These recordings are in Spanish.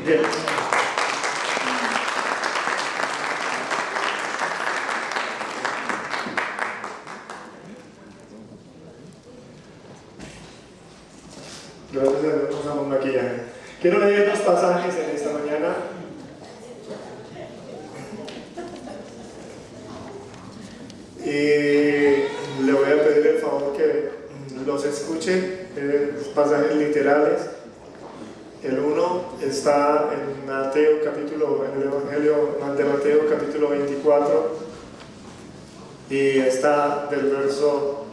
Bien. Gracias a Dios nos usamos maquillaje. Quiero leer dos pasajes en esta mañana. Y le voy a pedir el favor que los escuche, pasajes literales. El uno está en Mateo en el Evangelio de Mateo capítulo 24 y está del verso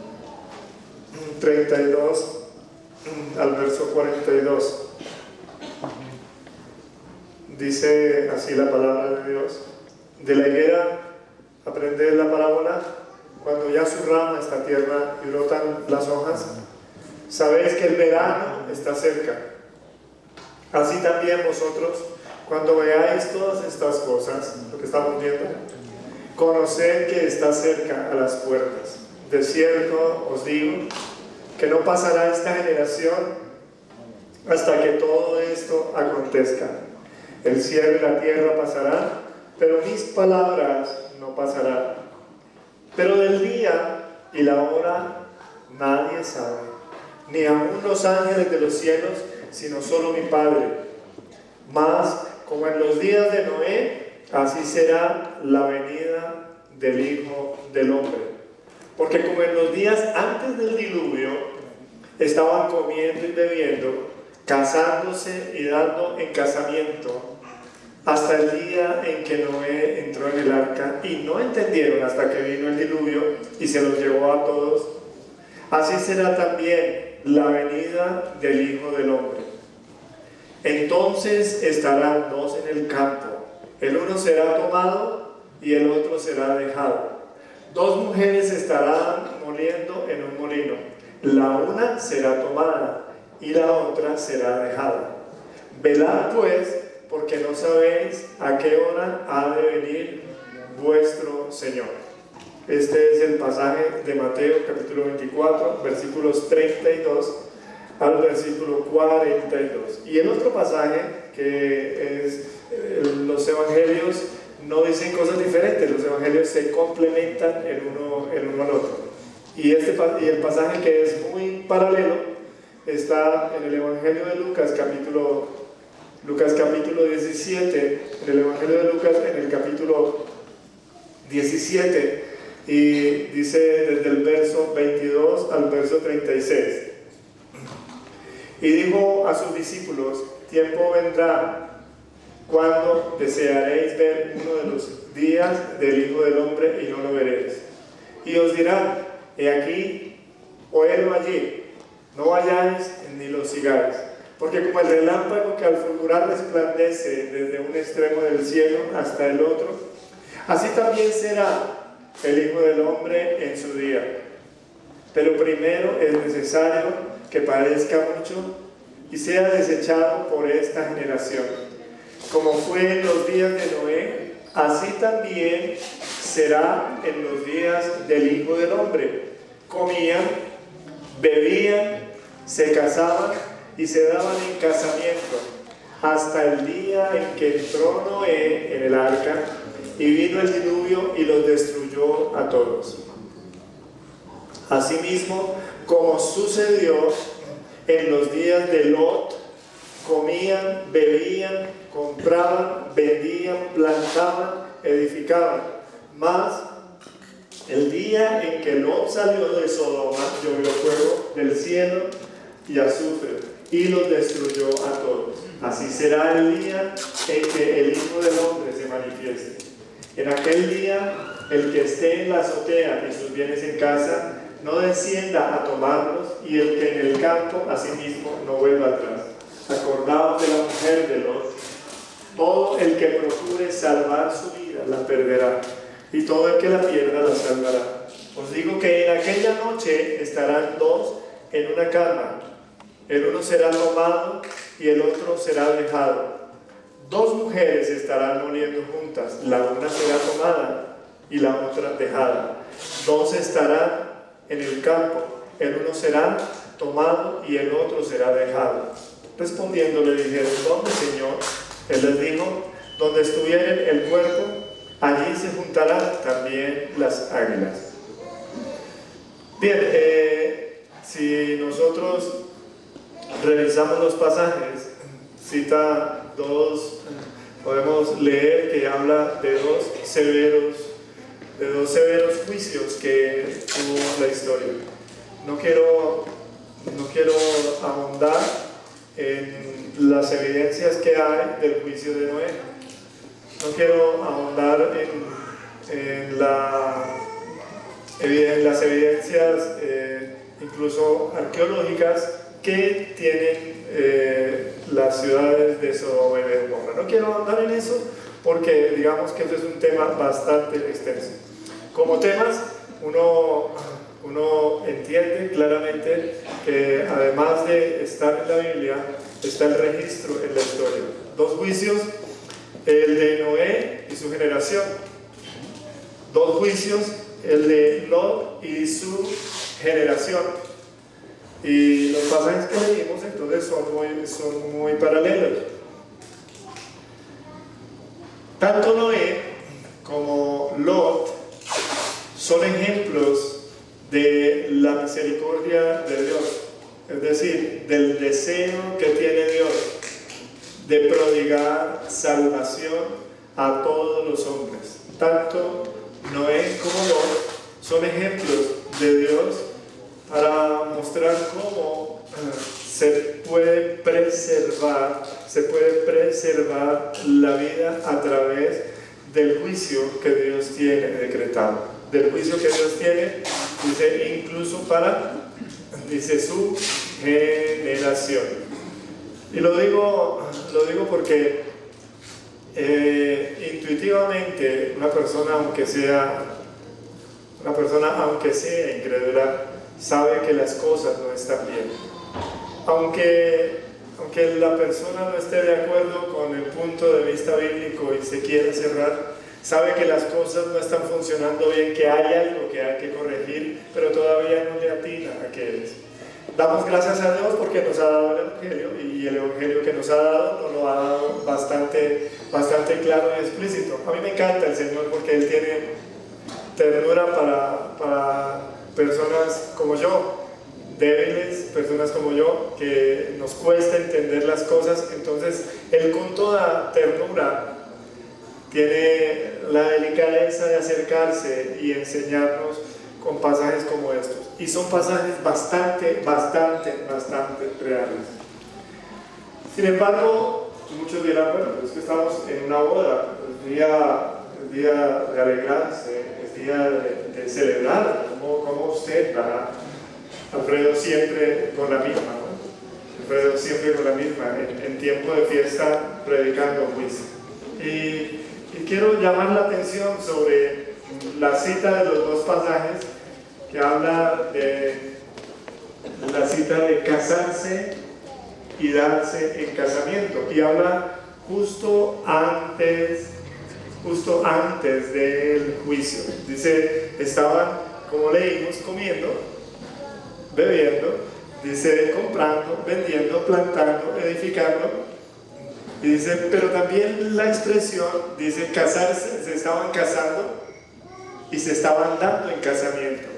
32 al verso 42. Dice así la palabra de Dios: de la higuera aprended la parábola, cuando ya su rama está tierna y brotan las hojas, sabéis que el verano está cerca. Así también vosotros, cuando veáis todas estas cosas, lo que estamos viendo, conoced que está cerca a las puertas. De cierto os digo que no pasará esta generación hasta que todo esto acontezca. El cielo y la tierra pasarán, pero mis palabras no pasarán. Pero del día y la hora nadie sabe, ni aun los ángeles de los cielos, sino solo mi Padre. Mas, como en los días de Noé, así será la venida del Hijo del Hombre. Porque como en los días antes del diluvio, estaban comiendo y bebiendo, casándose y dando en casamiento, hasta el día en que Noé entró en el arca, y no entendieron hasta que vino el diluvio y se los llevó a todos, así será también la venida del Hijo del Hombre. Entonces estarán dos en el campo, el uno será tomado y el otro será dejado. Dos mujeres estarán moliendo en un molino, la una será tomada y la otra será dejada. Velad pues, porque no sabéis a qué hora ha de venir vuestro Señor. Este es el pasaje de Mateo capítulo 24, versículos 32 al versículo 42. Y el otro pasaje, que es los evangelios no dicen cosas diferentes, los evangelios se complementan el uno al otro. Y el pasaje que es muy paralelo está en el Evangelio de Lucas capítulo 17, en el Evangelio de Lucas en el capítulo 17, y dice desde el verso 22 al verso 36. Y dijo a sus discípulos: tiempo vendrá cuando desearéis ver uno de los días del Hijo del Hombre y no lo veréis. Y os dirán: he aquí o helo allí, no vayáis ni lo sigáis. Porque como el relámpago que al fulgurar resplandece desde un extremo del cielo hasta el otro, así también será el Hijo del Hombre en su día. Pero primero es necesario que padezca mucho y sea desechado por esta generación. Como fue en los días de Noé, así también será en los días del Hijo del Hombre. Comían, bebían, se casaban y se daban en casamiento, hasta el día en que entró Noé en el arca, y vino el diluvio y los destruyó a todos. Asimismo, como sucedió en los días de Lot, comían, bebían, compraban, vendían, plantaban, edificaban. Mas el día en que Lot salió de Sodoma, llovió fuego del cielo y azufre, y los destruyó a todos. Así será el día en que el Hijo del Hombre se manifieste. En aquel día, el que esté en la azotea y sus bienes en casa, no descienda a tomarlos, y el que en el campo, asimismo, no vuelva atrás. Acordaos de la mujer de Lot. Todo el que procure salvar su vida la perderá, y todo el que la pierda la salvará. Os digo que en aquella noche estarán dos en una cama, el uno será tomado y el otro será dejado. Dos mujeres estarán moliendo juntas, la una será tomada y la otra dejada. Dos estarán en el campo, el uno será tomado y el otro será dejado. Respondiendo le dijeron: ¿dónde, Señor? Él les dijo, donde estuviere el cuerpo, allí se juntarán también las águilas. Bien, si nosotros revisamos los pasajes, cita dos, podemos leer que habla de dos severos juicios que tuvo la historia. No quiero ahondar en las evidencias que hay del juicio de Noé. No quiero ahondar en las evidencias incluso arqueológicas que tienen las ciudades de Sodoma y Gomorra. No quiero ahondar en eso porque digamos que eso es un tema bastante extenso. Como temas, uno entiende claramente que además de estar en la Biblia, está el registro en la historia. Dos juicios, el de Noé y su generación. Dos juicios, el de Lot y su generación. Y los pasajes que leímos entonces son muy paralelos. Tanto Noé como Lot son ejemplos de la misericordia de Dios, es decir, del deseo que tiene Dios de prodigar salvación a todos los hombres. Tanto Noé como Lot son ejemplos de Dios para mostrar cómo se puede preservar la vida a través del juicio que Dios tiene decretado. Del juicio que Dios tiene, dice, incluso dice su generación. Y lo digo porque intuitivamente una persona aunque sea incrédula, sabe que las cosas no están bien. Aunque la persona no esté de acuerdo con el punto de vista bíblico y se quiera cerrar, sabe que las cosas no están funcionando bien, que hay algo que hay que corregir, pero todavía no le atina a qué es. Damos gracias a Dios porque nos ha dado el Evangelio, y el Evangelio que nos ha dado nos lo ha dado bastante claro y explícito. A mí me encanta el Señor porque Él tiene ternura para personas como yo, débiles, personas como yo, que nos cuesta entender las cosas. Entonces Él con toda ternura tiene la delicadeza de acercarse y enseñarnos con pasajes como estos. Y son pasajes bastante reales. Sin embargo, muchos dirán, bueno, es que estamos en una boda, es día de alegrarse, es día de celebrar. ¿Cómo usted va? Alfredo siempre con la misma, ¿no? Alfredo siempre con la misma, en tiempo de fiesta predicando juicio. Y quiero llamar la atención sobre la cita de los dos pasajes que habla de la cita de casarse y darse en casamiento, y habla justo antes del juicio. Dice, estaban, como leímos, comiendo, bebiendo, dice, comprando, vendiendo, plantando, edificando. Y dice, pero también la expresión dice casarse, se estaban casando y se estaban dando en casamiento.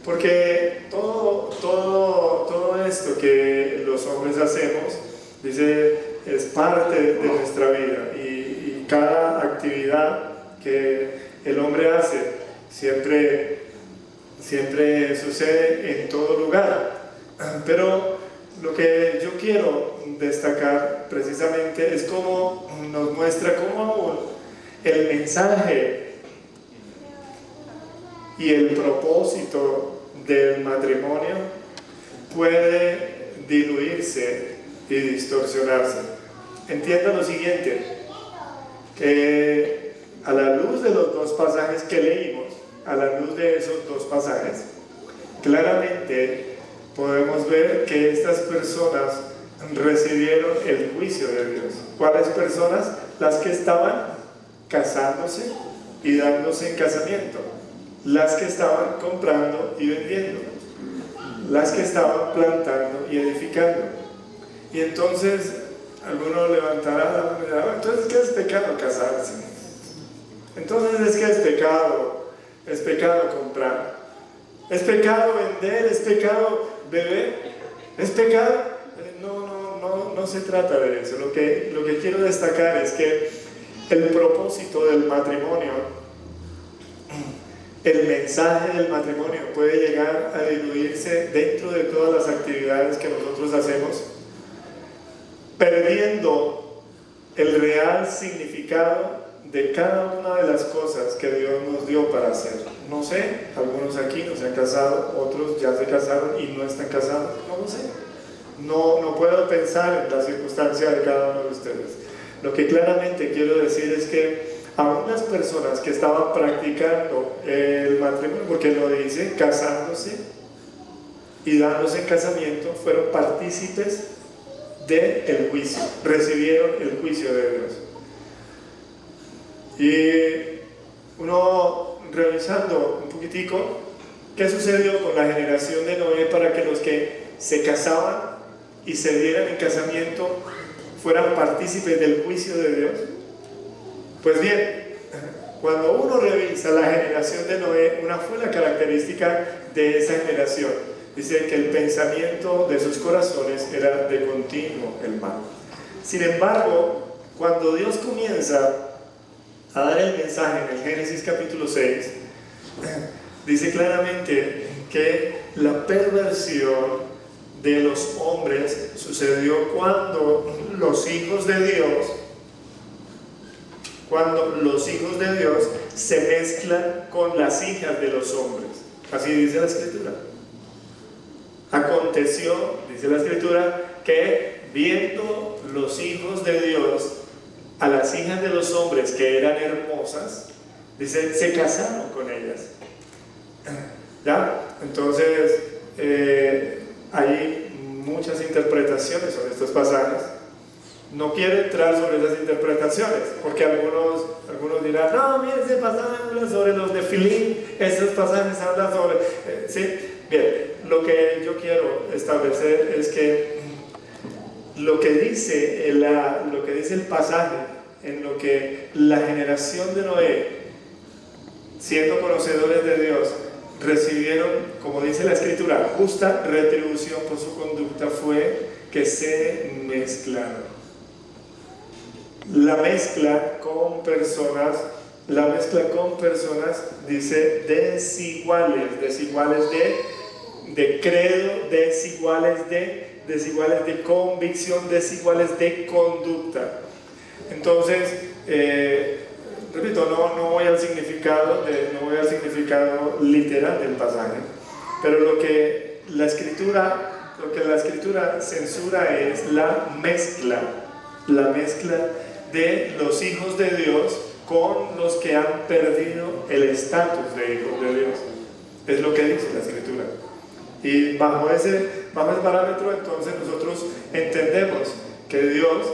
Porque todo esto que los hombres hacemos, dice, es parte de nuestra vida, y cada actividad que el hombre hace siempre sucede en todo lugar. Pero lo que yo quiero destacar precisamente es cómo nos muestra cómo aún el mensaje y el propósito del matrimonio puede diluirse y distorsionarse. Entienda lo siguiente, que a la luz de los dos pasajes que leímos, a la luz de esos dos pasajes, claramente podemos ver que estas personas recibieron el juicio de Dios. ¿Cuáles personas? Las que estaban casándose y dándose en casamiento, las que estaban comprando y vendiendo, las que estaban plantando y edificando. Y entonces Alguno levantará la mano y dirá, entonces ¿qué es pecado casarse? Entonces es que es pecado comprar, es pecado vender, es pecado beber, es pecado. No se trata de eso. Lo que quiero destacar es que el propósito del matrimonio, el mensaje del matrimonio puede llegar a diluirse dentro de todas las actividades que nosotros hacemos, perdiendo el real significado de cada una de las cosas que Dios nos dio para hacer. No sé, algunos aquí no se han casado, otros ya se casaron y no están casados, no lo sé. No puedo pensar en la circunstancia de cada uno de ustedes. Lo que claramente quiero decir es que aún las personas que estaban practicando el matrimonio, porque lo dice, casándose y dándose en casamiento, fueron partícipes del juicio, recibieron el juicio de Dios. Y uno revisando un poquitico qué sucedió con la generación de Noé para que los que se casaban y se dieran en casamiento fueran partícipes del juicio de Dios. Pues bien, cuando uno revisa la generación de Noé, una fue la característica de esa generación. Dice que el pensamiento de sus corazones era de continuo el mal. Sin embargo, cuando Dios comienza a dar el mensaje en el Génesis capítulo 6, dice claramente que la perversión de los hombres sucedió cuando los hijos de Dios se mezclan con las hijas de los hombres. Así dice la Escritura. Aconteció, dice la Escritura, que viendo los hijos de Dios a las hijas de los hombres que eran hermosas, dice, se casaron con ellas. ¿Ya? Entonces, hay muchas interpretaciones sobre estos pasajes. No quiero entrar sobre esas interpretaciones, porque algunos dirán, no, mira, ese pasaje habla sobre los Nefilim, esos pasajes hablan sobre... ¿sí? Bien, lo que yo quiero establecer es que lo que dice el pasaje, en lo que la generación de Noé, siendo conocedores de Dios, recibieron, como dice la Escritura, justa retribución por su conducta, fue que se mezclaron. La mezcla con personas dice desiguales de credo, desiguales de convicción, desiguales de conducta. Entonces, repito, no voy al significado literal del pasaje, pero lo que la escritura censura es la mezcla de los hijos de Dios con los que han perdido el estatus de hijos de Dios. Es lo que dice la Escritura. Y bajo ese parámetro, entonces nosotros entendemos que Dios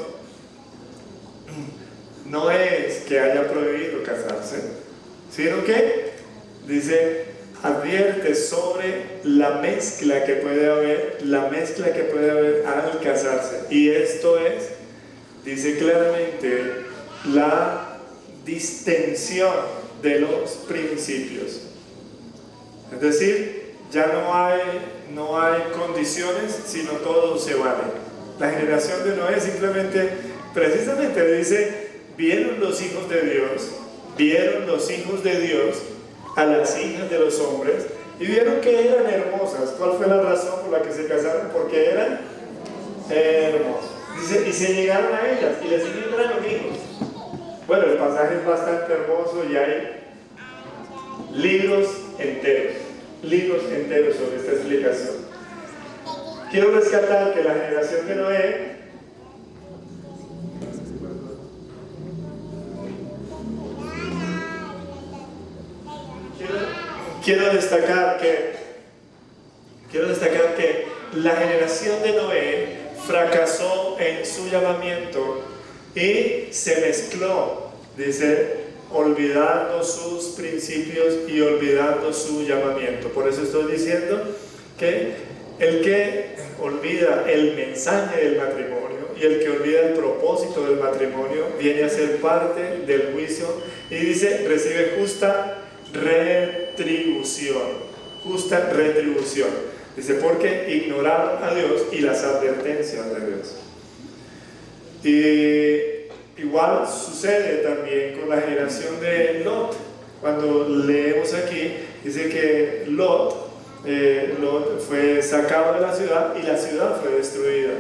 no es que haya prohibido casarse, sino que dice, advierte sobre la mezcla que puede haber al casarse. Y esto es, dice claramente, la distensión de los principios. Es decir, ya no hay condiciones, sino todo se vale. La generación de Noé simplemente, precisamente dice, vieron los hijos de Dios a las hijas de los hombres y vieron que eran hermosas. ¿Cuál fue la razón por la que se casaron? Porque eran hermosas. Dice, y se llegaron a ellas y les siguieron los hijos. Bueno, el pasaje es bastante hermoso y hay libros enteros sobre esta explicación. Quiero rescatar que la generación de Noé quiero destacar que la generación de Noé fracasó en su llamamiento y se mezcló, dice, olvidando sus principios y olvidando su llamamiento. Por eso estoy diciendo que el que olvida el mensaje del matrimonio y el que olvida el propósito del matrimonio viene a ser parte del juicio y dice, recibe justa retribución. Justa retribución. Dice, porque ignoraron a Dios y las advertencias de Dios. Y igual sucede también con la generación de Lot. Cuando leemos aquí, dice que Lot fue sacado de la ciudad y la ciudad fue destruida.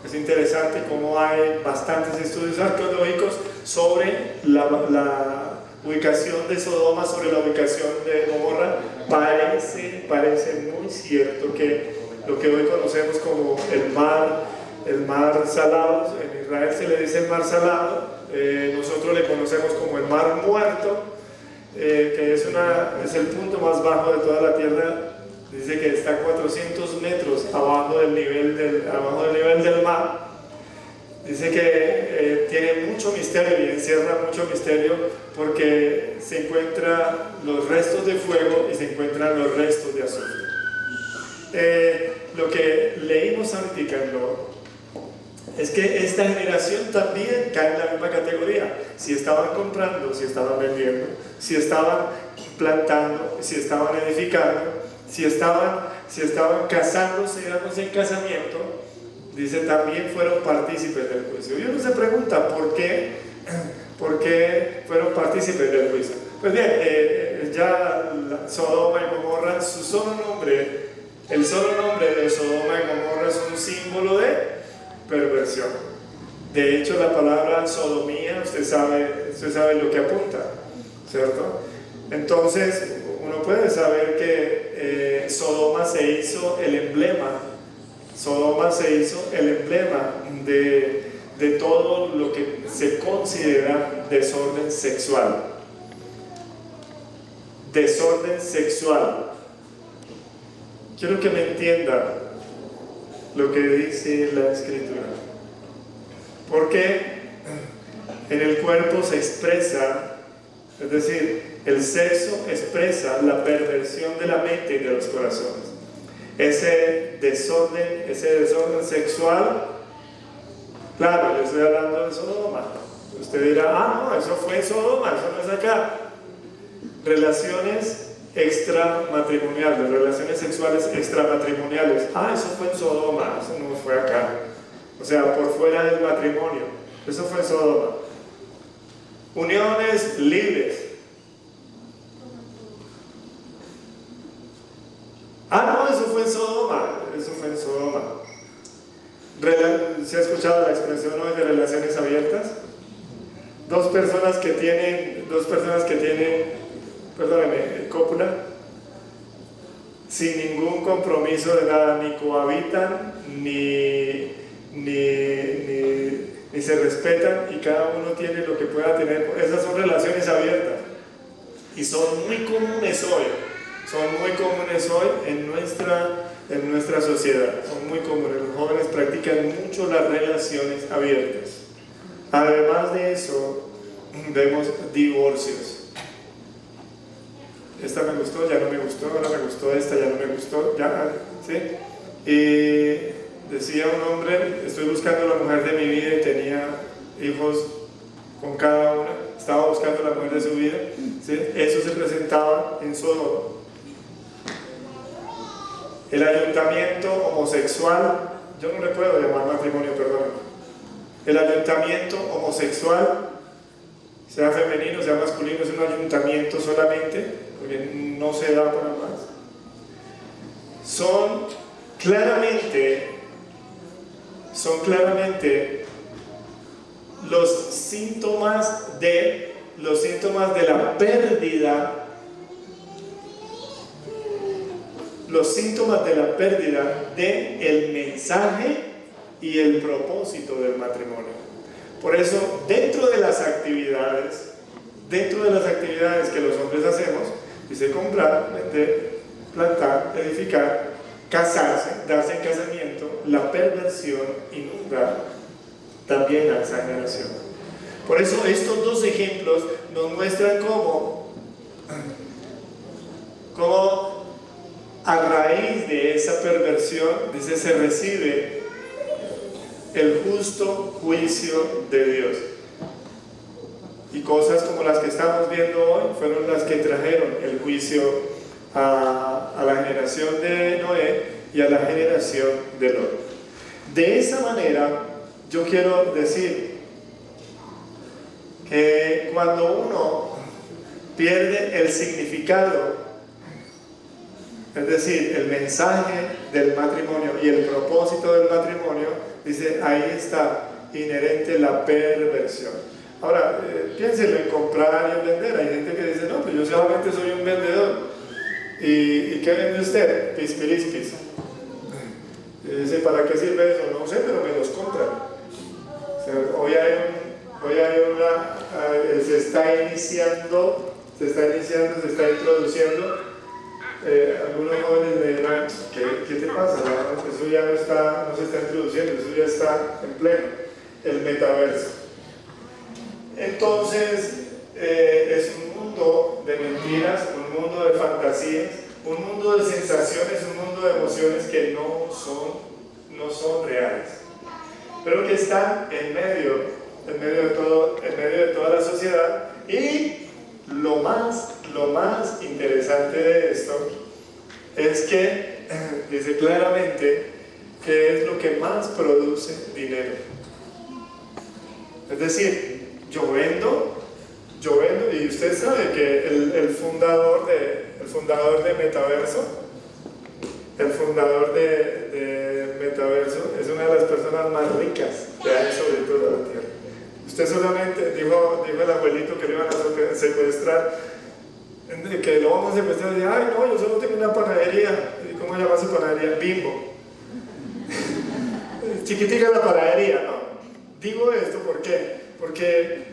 Es interesante cómo hay bastantes estudios arqueológicos sobre la ubicación de Sodoma, sobre la ubicación de Gomorra. Parece muy cierto que lo que hoy conocemos como el mar salado, en Israel se le dice el mar salado, nosotros le conocemos como el mar muerto, que es el punto más bajo de toda la tierra. Dice que está 400 metros abajo del nivel del mar. Dice que tiene mucho misterio y encierra mucho misterio porque se encuentran los restos de fuego y se encuentran los restos de azufre. Lo que leímos ahorita en Lot es que esta generación también cae en la misma categoría. Si estaban comprando, si estaban vendiendo, si estaban plantando, si estaban edificando, si estaban casándose y dándose en casamiento, dice, también fueron partícipes del juicio. Y uno se pregunta, ¿por qué fueron partícipes del juicio? Pues bien, ya Sodoma y Gomorra, el solo nombre de Sodoma y Gomorra es un símbolo de perversión. De hecho, la palabra sodomía, usted sabe lo que apunta, ¿cierto? Entonces, uno puede saber que Sodoma se hizo el emblema de todo lo que se considera desorden sexual. Desorden sexual. Quiero que me entiendan lo que dice la Escritura. Porque en el cuerpo se expresa, es decir, el sexo expresa la perversión de la mente y de los corazones. Ese desorden sexual, claro, yo estoy hablando de Sodoma. Usted dirá, no, eso fue en Sodoma, eso no es acá. Relaciones extramatrimoniales, relaciones sexuales extramatrimoniales. Eso fue en Sodoma, eso no fue acá. O sea, por fuera del matrimonio, eso fue en Sodoma. Uniones libres. No, eso fue en Sodoma. ¿Se ha escuchado la expresión hoy de relaciones abiertas? Dos personas que tienen, cópula, sin ningún compromiso de nada, ni cohabitan, ni se respetan, y cada uno tiene lo que pueda tener. Esas son relaciones abiertas y son muy comunes hoy. En nuestra sociedad, son muy comunes. Los jóvenes practican mucho las relaciones abiertas. Además de eso, vemos divorcios. Esta me gustó, ya no me gustó, ahora me gustó esta, ya no me gustó, ¿sí? Y decía un hombre, estoy buscando la mujer de mi vida, y tenía hijos con cada una, estaba buscando la mujer de su vida, ¿sí? Eso se presentaba en Sodoma. El ayuntamiento homosexual, yo no le puedo llamar matrimonio, perdón. El ayuntamiento homosexual, sea femenino, sea masculino, es un ayuntamiento solamente, porque no se da para más. Son claramente los síntomas de la pérdida. Los síntomas de la pérdida del mensaje y el propósito del matrimonio. Por eso, dentro de las actividades que los hombres hacemos, dice comprar, vender, plantar, edificar, casarse, darse en casamiento, la perversión inunda también a esa generación. Por eso, estos dos ejemplos nos muestran cómo a raíz de esa perversión, dice, se recibe el justo juicio de Dios. Y cosas como las que estamos viendo hoy fueron las que trajeron el juicio a la generación de Noé y a la generación de Lot. De esa manera, yo quiero decir que cuando uno pierde el significado, es decir, el mensaje del matrimonio y el propósito del matrimonio, dice, ahí está inherente la perversión. Ahora, piénsenlo en comprar y en vender. Hay gente que dice, no, pues yo solamente soy un vendedor. ¿Y qué vende usted? Pispirispis. Y dice, ¿para qué sirve eso? No sé, pero me los compran. O sea, se está iniciando, se está introduciendo. Algunos jóvenes me dirán, ¿qué te pasa? Eso ya no se está introduciendo, eso ya está en pleno, el metaverso. Entonces, es un mundo de mentiras, un mundo de fantasías, un mundo de sensaciones, un mundo de emociones que no son reales, pero que están en medio de toda la sociedad. Y lo más interesante de esto es que dice claramente que es lo que más produce dinero. Es decir, yo vendo, y usted sabe que el fundador de Metaverso, es una de las personas más ricas que hay sobre toda la tierra. Usted solamente, dijo el abuelito que lo iban a secuestrar, que lo vamos a secuestrar, y dice, ay no, yo solo tengo una panadería. ¿Cómo llama su panadería? Bimbo. Chiquitica la panadería, ¿no? Digo esto, ¿por qué? Porque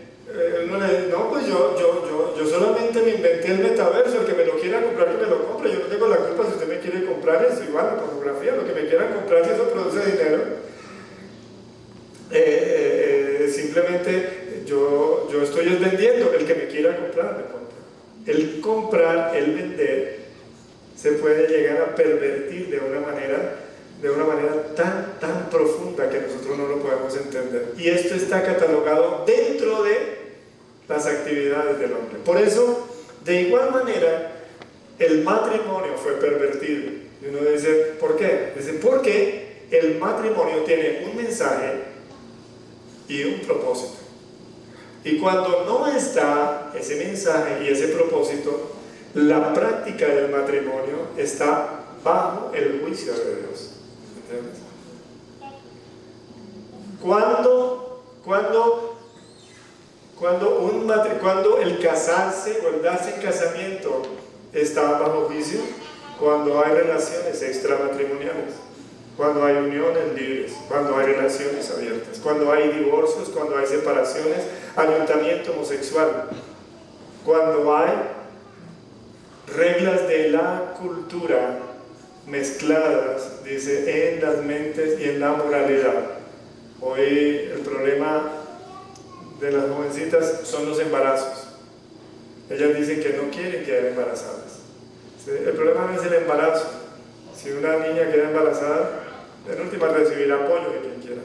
uno le dice, no, pues yo solamente me inventé el metaverso, el que me lo quiera comprar, que me lo compre, yo no tengo la culpa si usted me quiere comprar eso, igual la pornografía, lo que me quieran comprar, si eso produce dinero, simplemente yo estoy vendiendo, el que me quiera comprar, me compra. El comprar, el vender, se puede llegar a pervertir de una manera tan profunda que nosotros no lo podemos entender. Y esto está catalogado dentro de las actividades del hombre. Por eso, de igual manera, el matrimonio fue pervertido. Y uno dice, ¿por qué? Dice, porque el matrimonio tiene un mensaje y un propósito. Y cuando no está ese mensaje y ese propósito, la práctica del matrimonio está bajo el juicio de Dios. ¿Entiendes? Cuando el casarse o el darse en casamiento está bajo juicio, cuando hay relaciones extramatrimoniales, cuando hay uniones libres, cuando hay relaciones abiertas, cuando hay divorcios, cuando hay separaciones, ayuntamiento homosexual, cuando hay reglas de la cultura mezcladas, dice, en las mentes y en la moralidad. Hoy el problema de las jovencitas son los embarazos. Ellas dicen que no quieren quedar embarazadas. El problema no es el embarazo. Si una niña queda embarazada, en última recibirá apoyo de quien quiera.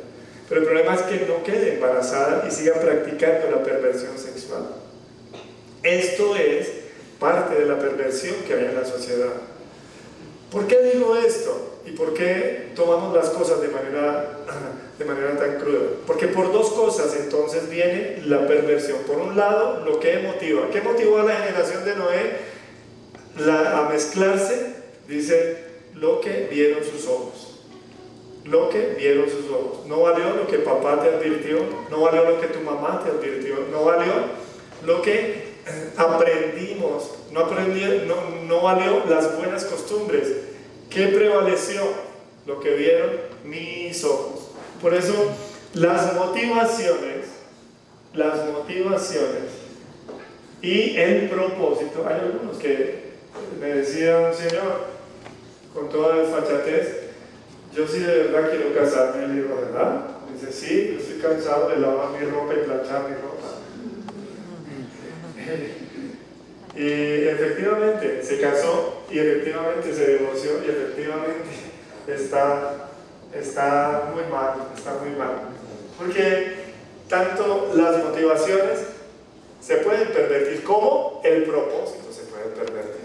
Pero el problema es que no quede embarazada y siga practicando la perversión sexual. Esto es parte de la perversión que hay en la sociedad. ¿Por qué digo esto? ¿Y por qué tomamos las cosas de manera tan cruda? Porque por dos cosas entonces viene la perversión. Por un lado, lo que motiva. ¿Qué motivó a la generación de Noé a mezclarse? Dice, lo que vieron sus ojos. Lo que vieron sus ojos. No valió lo que papá te advirtió, no valió lo que tu mamá te advirtió, no valió lo que aprendimos, no valió las buenas costumbres. ¿Qué prevaleció? Lo que vieron mis ojos. Por eso las motivaciones y el propósito. Hay algunos que me decían, Señor, con toda desfachatez, yo sí de verdad quiero casarme. Le digo, ¿verdad? Dice, sí, yo estoy cansado de lavar mi ropa y planchar mi ropa. Y efectivamente se casó, y efectivamente se divorció, y efectivamente está está muy mal, está muy mal. Porque tanto las motivaciones se pueden pervertir como el propósito se puede pervertir.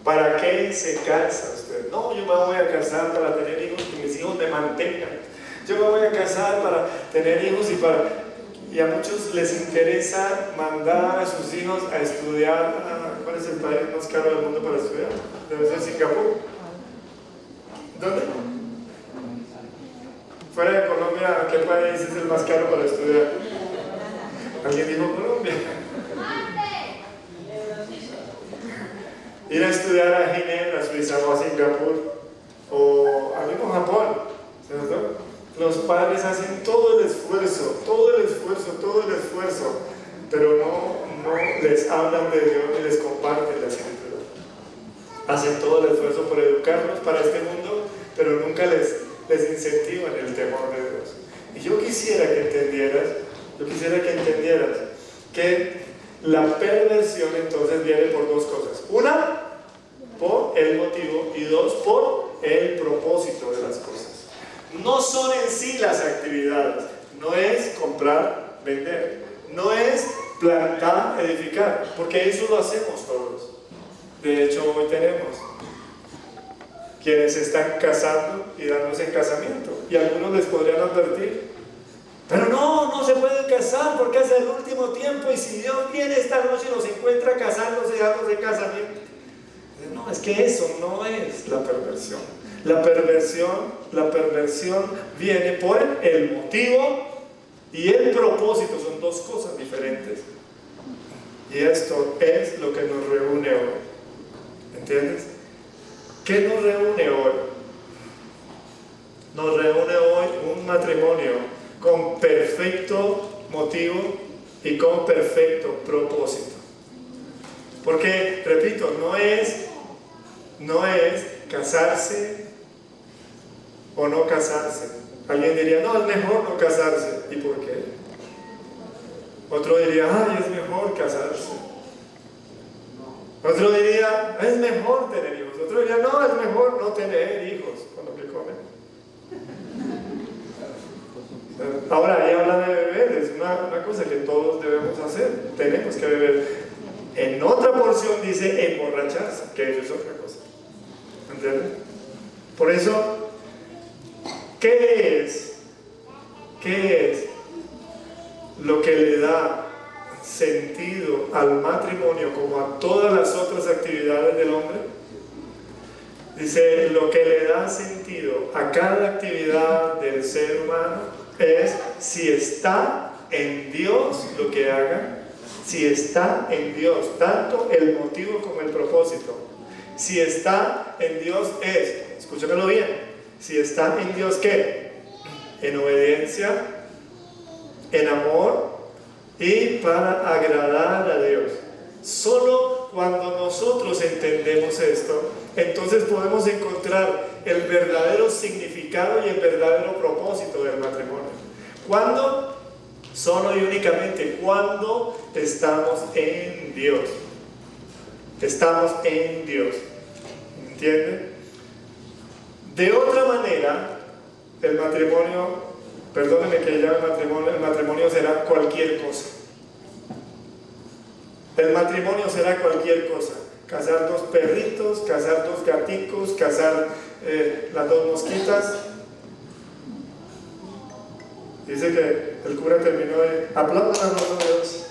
¿Para qué se casa usted? No, yo me voy a casar para tener hijos y mis hijos me mantengan. Yo me voy a casar para tener hijos y a muchos les interesa mandar a sus hijos a estudiar. ¿Cuál es el país más caro del mundo para estudiar? Debe ser Singapur. ¿Dónde? Fuera de Colombia, ¿qué país es el más caro para estudiar? ¿Alguien dijo Colombia? Ir a estudiar a Ginebra, Suiza, o a Singapur, o al mismo Japón, ¿cierto? Los padres hacen todo el esfuerzo, pero no les hablan de Dios ni les comparten la Escritura. Hacen todo el esfuerzo por educarlos para este mundo, pero nunca les incentivan el temor de Dios. Y yo quisiera que entendieras que la perversión entonces viene por dos cosas. Una, por el motivo, y dos, por el propósito de las cosas. No son en sí las actividades, no es comprar, vender, no es plantar, edificar, porque eso lo hacemos todos. De hecho, hoy tenemos quienes se están casando y dándose en casamiento, y algunos les podrían advertir: pero no se pueden casar porque es el último tiempo, y si Dios viene esta noche y los encuentra casándose y dándose en casamiento. No, es que eso no es la perversión. La perversión viene por el motivo y el propósito, son dos cosas diferentes. Y esto es lo que nos reúne hoy. ¿Entiendes? ¿Qué nos reúne hoy? Nos reúne hoy un matrimonio con perfecto motivo y con perfecto propósito. Porque, repito, no es casarse o no casarse. Alguien diría: no, es mejor no casarse. ¿Y por qué? Otro diría: ay, es mejor casarse. Otro diría: es mejor tener hijos. Otro diría: no, es mejor no tener hijos con lo que comen. Ahora, ahí habla de beber, es una cosa que todos debemos hacer, tenemos que beber. En otra porción dice emborracharse, que eso es otra cosa. ¿Entienden? Por eso, ¿qué es lo que le da sentido al matrimonio como a todas las otras actividades del hombre? Dice, lo que le da sentido a cada actividad del ser humano es si está en Dios lo que haga, si está en Dios, tanto el motivo como el propósito. Si está en Dios es, escúchamelo bien, si está en Dios, ¿qué? En obediencia, en amor y para agradar a Dios. Solo cuando nosotros entendemos esto, entonces podemos encontrar el verdadero significado y el verdadero propósito del matrimonio. ¿Cuándo? Solo y únicamente cuando estamos en Dios. Estamos en Dios. ¿Entienden? De otra manera, el matrimonio, perdónenme que llame el matrimonio será cualquier cosa. El matrimonio será cualquier cosa. Casar dos perritos, casar dos gaticos, casar las dos mosquitas. Dice que el cura terminó de aplaudan a los Dios.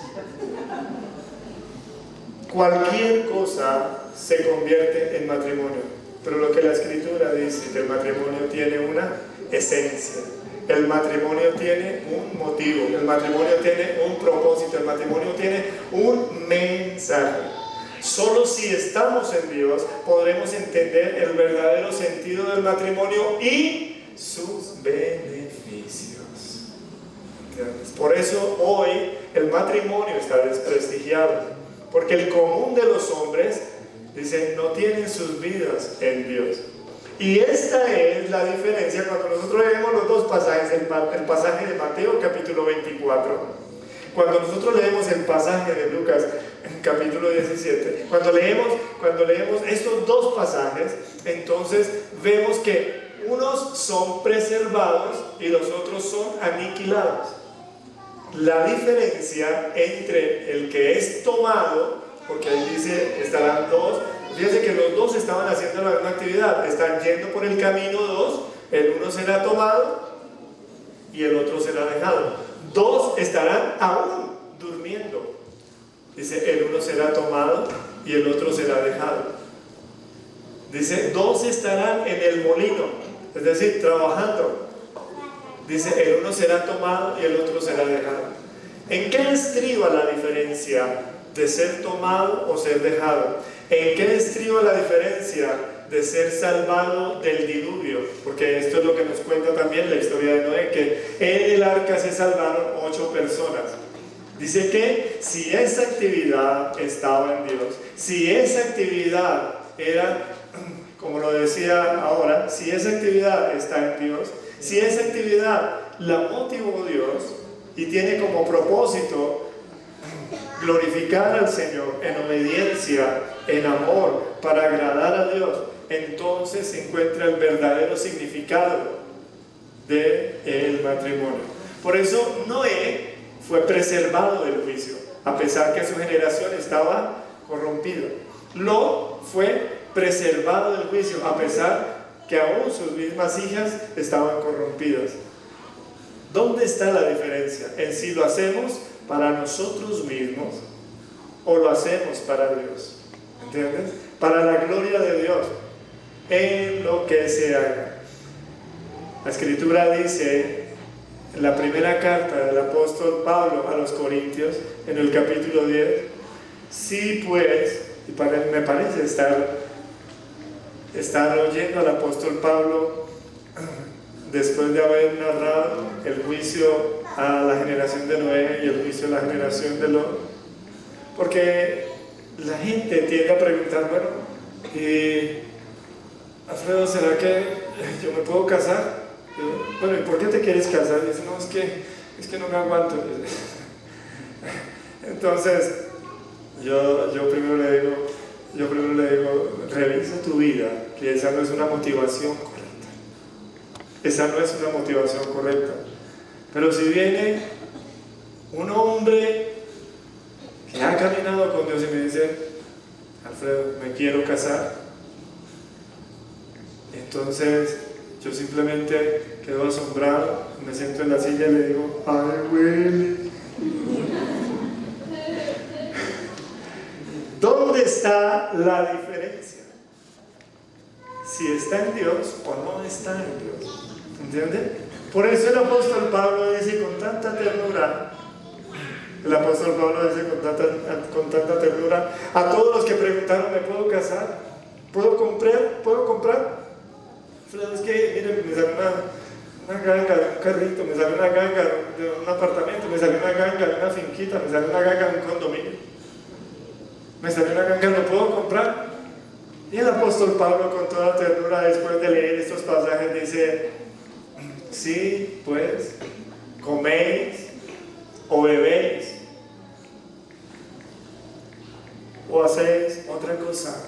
Cualquier cosa se convierte en matrimonio, pero lo que la Escritura dice, que el matrimonio tiene una esencia, el matrimonio tiene un motivo, el matrimonio tiene un propósito, el matrimonio tiene un mensaje. Solo si estamos en Dios podremos entender el verdadero sentido del matrimonio y sus beneficios. Por eso hoy el matrimonio está desprestigiado, porque el común de los hombres, dice, no tienen sus vidas en Dios. Y esta es la diferencia cuando nosotros leemos los dos pasajes, el pasaje de Mateo capítulo 24, cuando nosotros leemos el pasaje de Lucas capítulo 17, cuando leemos estos dos pasajes, entonces vemos que unos son preservados y los otros son aniquilados. La diferencia entre el que es tomado, porque ahí dice, estarán dos, fíjense que los dos estaban haciendo la misma actividad, están yendo por el camino dos, el uno será tomado y el otro será dejado. Dos estarán aún durmiendo. Dice, el uno será tomado y el otro será dejado. Dice, dos estarán en el molino, es decir, trabajando. Dice, el uno será tomado y el otro será dejado. ¿En qué estriba la diferencia de ser tomado o ser dejado? ¿En qué estriba la diferencia de ser salvado del diluvio? Porque esto es lo que nos cuenta también la historia de Noé, que en el arca se salvaron 8 personas. Dice que si esa actividad estaba en Dios, si esa actividad era, como lo decía ahora, si esa actividad está en Dios, si esa actividad la motivó Dios y tiene como propósito glorificar al Señor en obediencia, en amor, para agradar a Dios, entonces se encuentra el verdadero significado del matrimonio. Por eso Noé fue preservado del juicio, a pesar que su generación estaba corrompida. Lot fue preservado del juicio, a pesar que aún sus mismas hijas estaban corrompidas. ¿Dónde está la diferencia? En si lo hacemos para nosotros mismos o lo hacemos para Dios. ¿Entiendes? Para la gloria de Dios, en lo que se haga. La Escritura dice, en la primera carta del apóstol Pablo a los Corintios, en el capítulo 10, sí pues, y me parece estar oyendo al apóstol Pablo después de haber narrado el juicio a la generación de Noé y el juicio a la generación de Lot, porque la gente tiende a preguntar, bueno, Alfredo, ¿será que yo me puedo casar? Bueno, ¿y por qué te quieres casar? Y dice, no, es que no me aguanto. Entonces, yo primero le digo, revisa tu vida, que esa no es una motivación correcta. Esa no es una motivación correcta. Pero si viene un hombre que ha caminado con Dios y me dice, Alfredo, me quiero casar, entonces yo simplemente quedo asombrado, me siento en la silla y le digo, ay, güey. ¿Dónde está la diferencia? Si está en Dios o no está en Dios. ¿Entiende? Por eso el apóstol Pablo dice con tanta ternura, con tanta ternura a todos los que preguntaron, ¿me puedo casar? ¿Puedo comprar? Pero es que, miren, me salió una ganga de un carrito, me salió una ganga de un apartamento, me salió una ganga de una finquita, me salió una ganga de un condominio, me salió una ganga, ¿lo puedo comprar? Y el apóstol Pablo, con toda ternura, después de leer estos pasajes, dice, sí, pues, coméis o bebéis o hacéis otra cosa,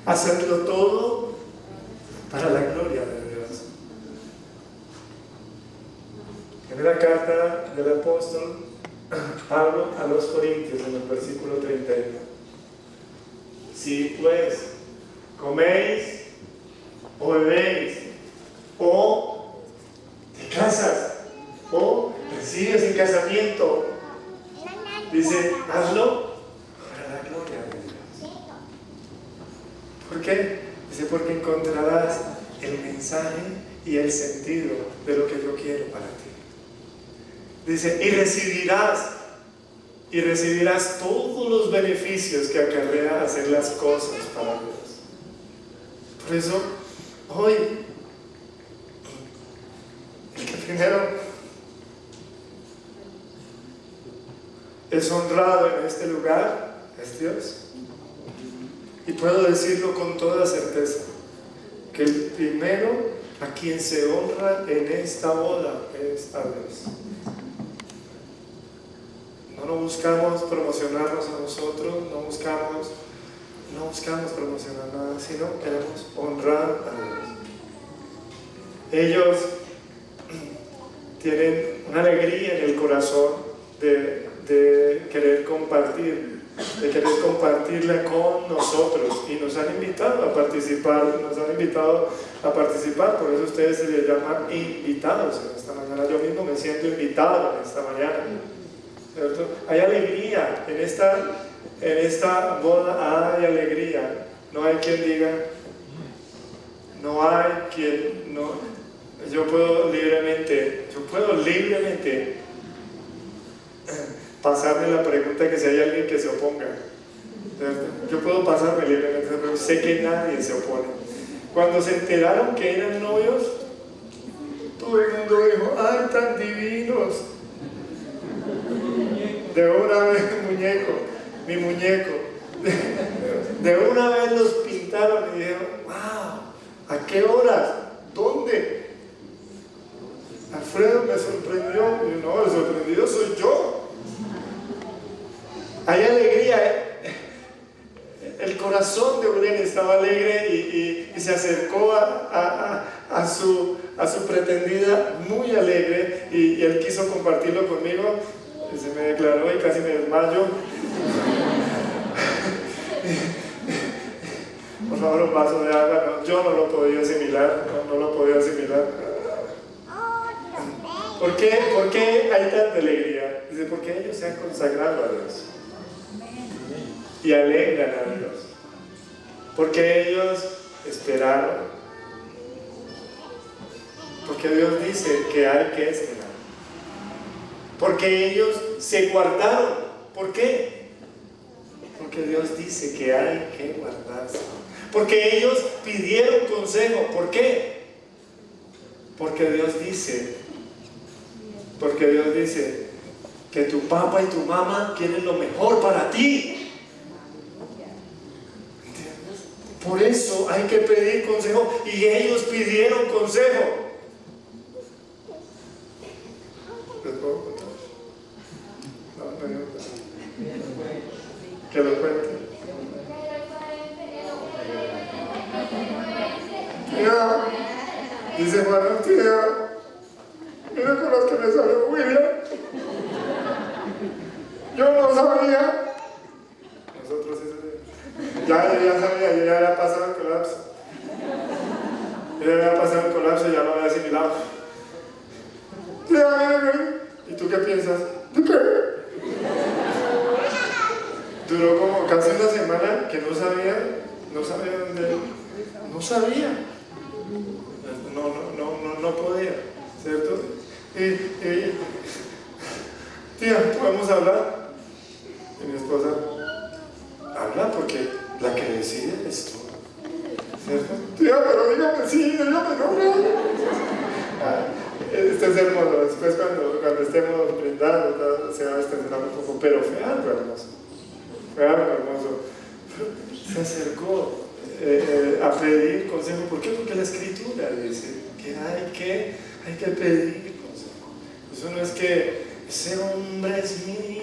hacedlo todo para la gloria de Dios. En la carta del apóstol Pablo a los Corintios, en el versículo 31, si pues coméis o bebéis o te casas o recibes el casamiento, dice, hazlo para la gloria de Dios. ¿Por qué? Dice, porque encontrarás el mensaje y el sentido de lo que yo quiero para ti. Dice, y recibirás todos los beneficios que acarrea hacer las cosas para Dios. Por eso, hoy, el que primero es honrado en este lugar es Dios. Y puedo decirlo con toda certeza, que el primero a quien se honra en esta boda es a Dios. No buscamos promocionarnos a nosotros, no buscamos promocionar nada, sino queremos honrar a Dios. Ellos tienen una alegría en el corazón de querer compartir, de querer compartirla con nosotros, y nos han invitado a participar, por eso ustedes se les llaman invitados en esta mañana. Yo mismo me siento invitado en esta mañana, ¿cierto? Hay alegría en esta boda, hay alegría. No hay quien diga, yo puedo libremente pasarme la pregunta, que si hay alguien que se oponga, ¿cierto? Yo puedo pasarme libremente, pero sé que nadie se opone. Cuando se enteraron que eran novios, todo el mundo dijo, ¡ay, tan divinos! De una vez mi muñeco, de una vez los pintaron y dijeron, ¡wow! ¿A qué horas? ¿Dónde? Alfredo me sorprendió. Y no, el sorprendido soy yo. Hay alegría. El corazón de Orén estaba alegre y se acercó a su pretendida muy alegre, y él quiso compartirlo conmigo. Y se me declaró y casi me desmayo. Por favor, un vaso de agua. No, yo no lo podía asimilar. ¿Por qué hay tanta alegría? Dice, porque ellos se han consagrado a Dios y alegran a Dios, porque ellos esperaron, porque Dios dice que hay que esperar, porque ellos se guardaron. ¿Por qué? Porque Dios dice que hay que guardarse, porque ellos pidieron consejo. ¿Por qué? Porque Dios dice que tu papá y tu mamá quieren lo mejor para ti. ¿Entiendes? Por eso hay que pedir consejo, y ellos pidieron consejo. ¿Les puedo contar? No. Que lo cuente. Tía, dice Juana, tía, mira con los que me salió William. Yo no sabía. Nosotros sí sabíamos. Ya sabía, yo ya había pasado el colapso. Y ya lo había asimilado. ¿Y tú qué piensas? ¿De qué? Duró como casi una semana que no sabía dónde. No sabía. No podía, ¿cierto? Tía, ¿podemos hablar? Y mi esposa, habla, porque la que decide eres tú, ¿cierto? Tía, pero dígame no. Esto es hermoso. Después cuando estemos brindando, se va a extender un poco, pero fue algo hermoso. Se acercó a pedir consejo. ¿Por qué? Porque la Escritura dice que hay que pedir consejo. Eso no es que ese hombre es mío.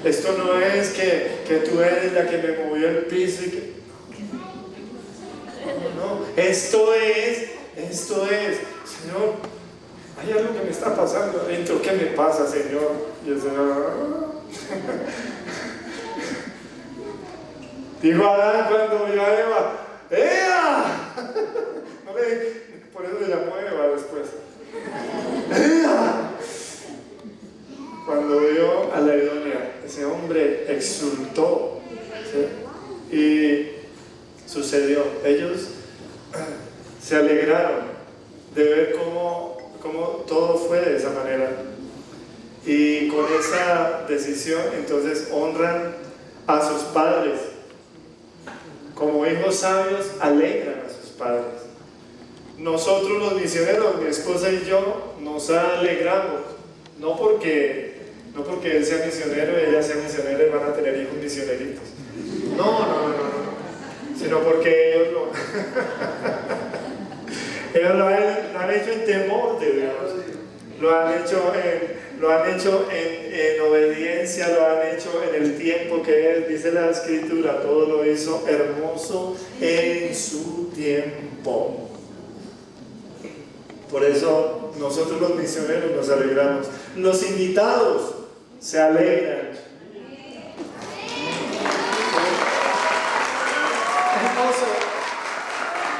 Esto no es que tú eres la que me movió el piso y que... No, esto es, Señor, hay algo que me está pasando adentro. ¿Qué me pasa, Señor? Y el Señor... Dijo Adán cuando vio a Eva, ¡Ea! Por eso le llamó Eva después. ¡Ea! Cuando vio a la idónea, ese hombre exultó, ¿sí? Y sucedió. Ellos se alegraron de ver cómo todo fue de esa manera. Y con esa decisión, entonces honran a sus padres. Como hijos sabios, alegran a sus padres. Nosotros los misioneros, mi esposa y yo, nos alegramos. No porque él sea misionero y ella sea misionera y van a tener hijos misioneritos. No. Sino porque ellos lo han hecho en temor de Dios. lo han hecho en obediencia, lo han hecho en el tiempo que es, dice la Escritura, todo lo hizo hermoso en su tiempo. Por eso nosotros los misioneros nos alegramos. Los invitados se alegran. Hermoso.